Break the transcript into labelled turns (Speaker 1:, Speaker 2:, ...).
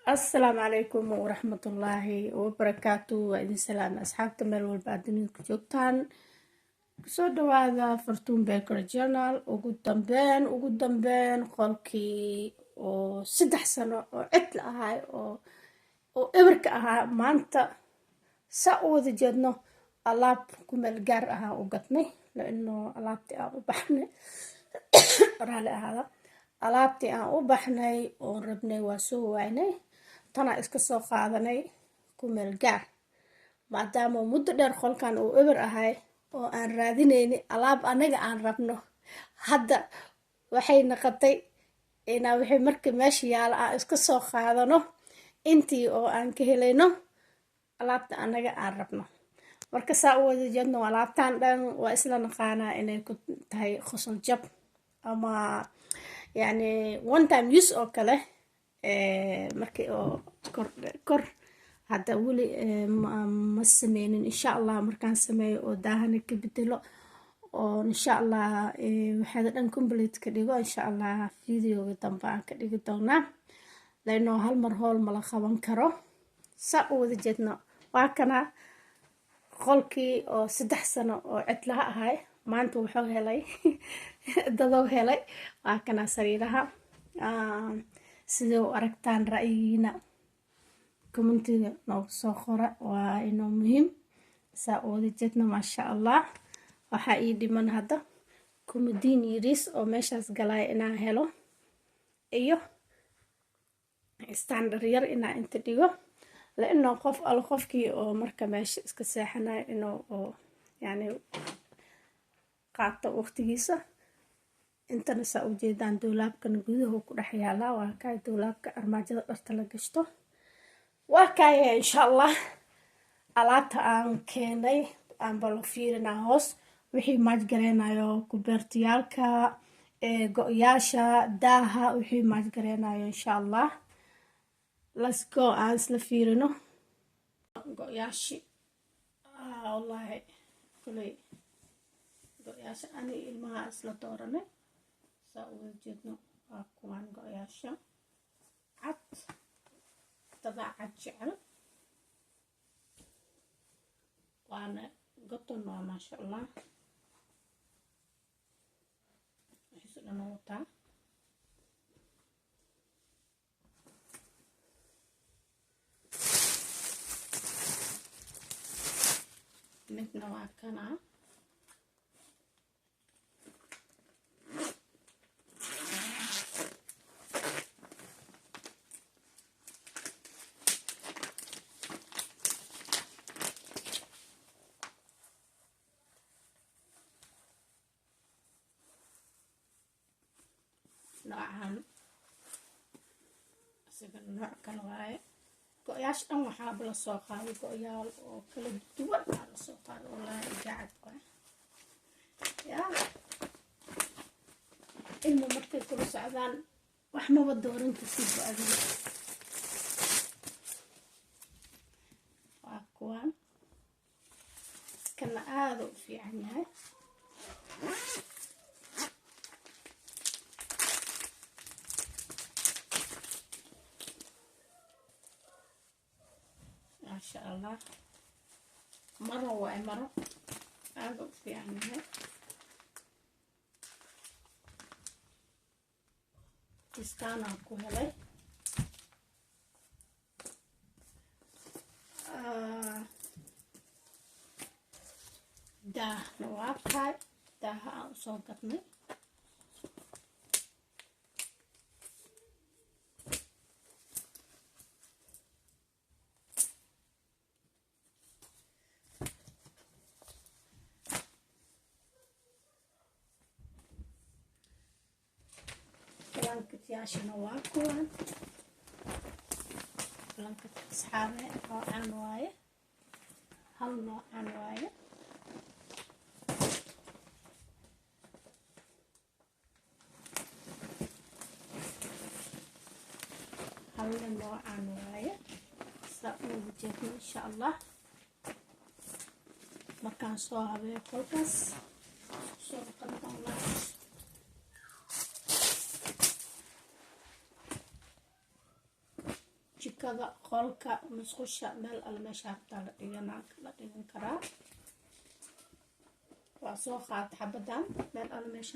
Speaker 1: السلام عليكم ورحمة الله وبركاته وإذن سلام أصحاب تمل والبعدين كجوبتان كسو دوادا فرتون بيكر جورنال وقدام بين قولكي oo 3 sano oo cid la ahay oo ebarka ahaa maanta saa u wada jeedno alaab ku meel gaar ahaa u gadnay laano alaabtii aan u baxnay raali ahaada alaabtii aan u baxnay oo rabnay waa soo waynay tana iska soo qaadanay ku meel gaar maadaama muddo dheer qolkan uu ebar ahay oo aan raadinayni alaab anaga aan rabno hadda waxay noqotay inaa wixii markii meesha yaala aan iska soo qaadano intii oo aan ka helayno alaabta anaga aan rabno marka saa u wada jeedno alaabtaan dhan waa isla naqaanaa inay ku tahay khosol jab ama yani one time use oo kale markii oo kor hadda weli ma sameynin insha allah markaan sameeyo oo daahana ka bedelo oo insha allah waxaad dhan complete ka dhigo insha allah videoga dambe aan ka dhigi doonaa laano hal mar hool ma la qaban karo saa u wada jeedno waa kana qolkii oo 3 sano oo cid laha ahay maanta wuxuu helay dadoo helay waa kana sariiraha sidoo aragtaan ra'yiina commentiga noogu soo qora waa inoo muhiim saa u wada jeedno maasha allah waxaa ii dhiman hadda kumadiin yariis oo meeshaas galay inaan helo iyo standard yar inaan inta dhigo laano qofkii oo marka meesha iska seexanayo inuu oo yani qaato waqtigiisa intana saa u jeedaan doolaabkan gudaha ku dhex yaala waa ka doolaabka armaajada dharta la gashto waa kaya insha allah alaabta aan keenay aan bal fiirinaa hoos wixii maaj gareenayo ku beertiyaalka go'yaasha daaha wixii maaj gareenayo insha allah let's go aan isla fiirino go'yaashi wallahi kulay go'yaasha ani ilmaha isla dooranay saa u wada jeedno waa kuwan go'yaasha cad dadaa cad jecel waana goton waa maasha allah waxay dhan wataa midna waa kana noocan asiga nooc kale waaye go'yaash dhan waxaaba la soo qaaday go'yaal oo kala duwan aa la soo qaaday wallaahi jacad waay yaa ilmu markay kula socdaan wax maba dooran kartid ba adiga waa kuwan kana aada u fiican yahay ما شاء الله مرة ومرة هذا في عنها استانا كلها ده نواقع ده صوتنا blanket yaashana waa kuwan blanket asxaabe noocan waaye hal noocan waaye hal noocan waaye saa ugu jeedno insha allah markaan soo habeeyo kolkaas soo qadban lahaa jikada qolka musqusha meel alla meesha rabtaa la dhigan karaa waa soo qaad xabadan meel alla meesha